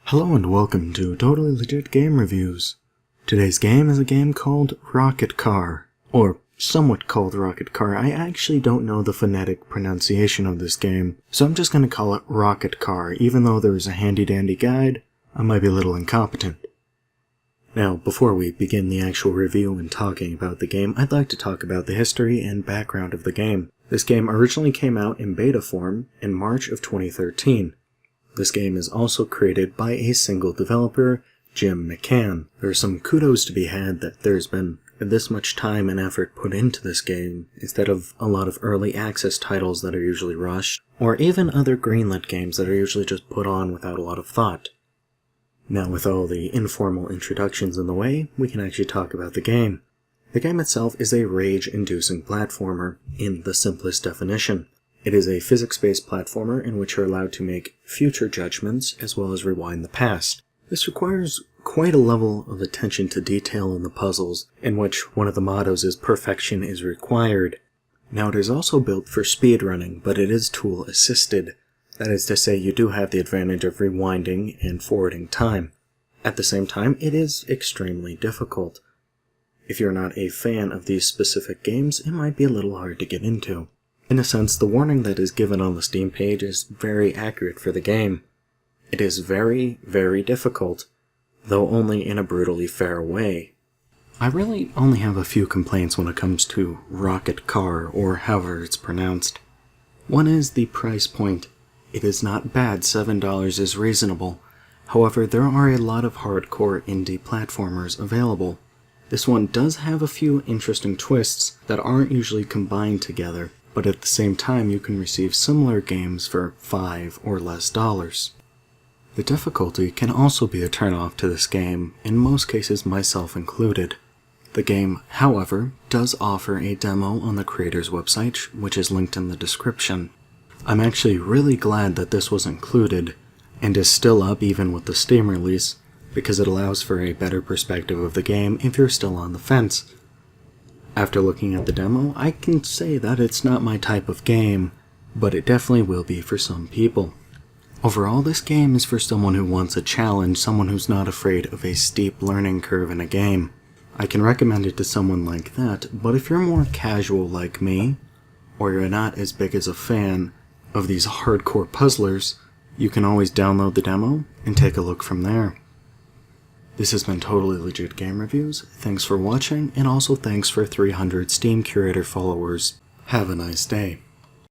Hello and welcome to Totally Legit Game Reviews. Today's game is a game called Rocket Car, or somewhat called Rocket Car. I actually don't know the phonetic pronunciation of this game, so I'm just going to call it Rocket Car. Even though there is a handy-dandy guide, I might be a little incompetent. Now, before we begin the actual review and talking about the game, I'd like to talk about the history and background of the game. This game originally came out in beta form in March of 2013. This game is also created by a single developer, Jim McCann. There's some kudos to be had that there's been this much time and effort put into this game, instead of a lot of early access titles that are usually rushed, or even other greenlit games that are usually just put on without a lot of thought. Now, with all the informal introductions in the way, we can actually talk about the game. The game itself is a rage-inducing platformer, in the simplest definition. It is a physics-based platformer in which you're allowed to make future judgments as well as rewind the past. This requires quite a level of attention to detail in the puzzles, in which one of the mottos is perfection is required. Now, it is also built for speedrunning, but it is tool-assisted. That is to say, you do have the advantage of rewinding and forwarding time. At the same time, it is extremely difficult. If you're not a fan of these specific games, it might be a little hard to get into. In a sense, the warning that is given on the Steam page is very accurate for the game. It is very, very difficult, though only in a brutally fair way. I really only have a few complaints when it comes to Rocket Car, or however it's pronounced. One is the price point. It is not bad, $7 is reasonable. However, there are a lot of hardcore indie platformers available. This one does have a few interesting twists that aren't usually combined together, but at the same time you can receive similar games for $5 or less. The difficulty can also be a turn-off to this game, in most cases myself included. The game, however, does offer a demo on the creator's website, which is linked in the description. I'm actually really glad that this was included, and is still up even with the Steam release, because it allows for a better perspective of the game if you're still on the fence. After looking at the demo, I can say that it's not my type of game, but it definitely will be for some people. Overall, this game is for someone who wants a challenge, someone who's not afraid of a steep learning curve in a game. I can recommend it to someone like that, but if you're more casual like me, or you're not as big as a fan of these hardcore puzzlers, you can always download the demo and take a look from there. This has been Totally Legit Game Reviews. Thanks for watching, and also thanks for 300 Steam Curator followers. Have a nice day.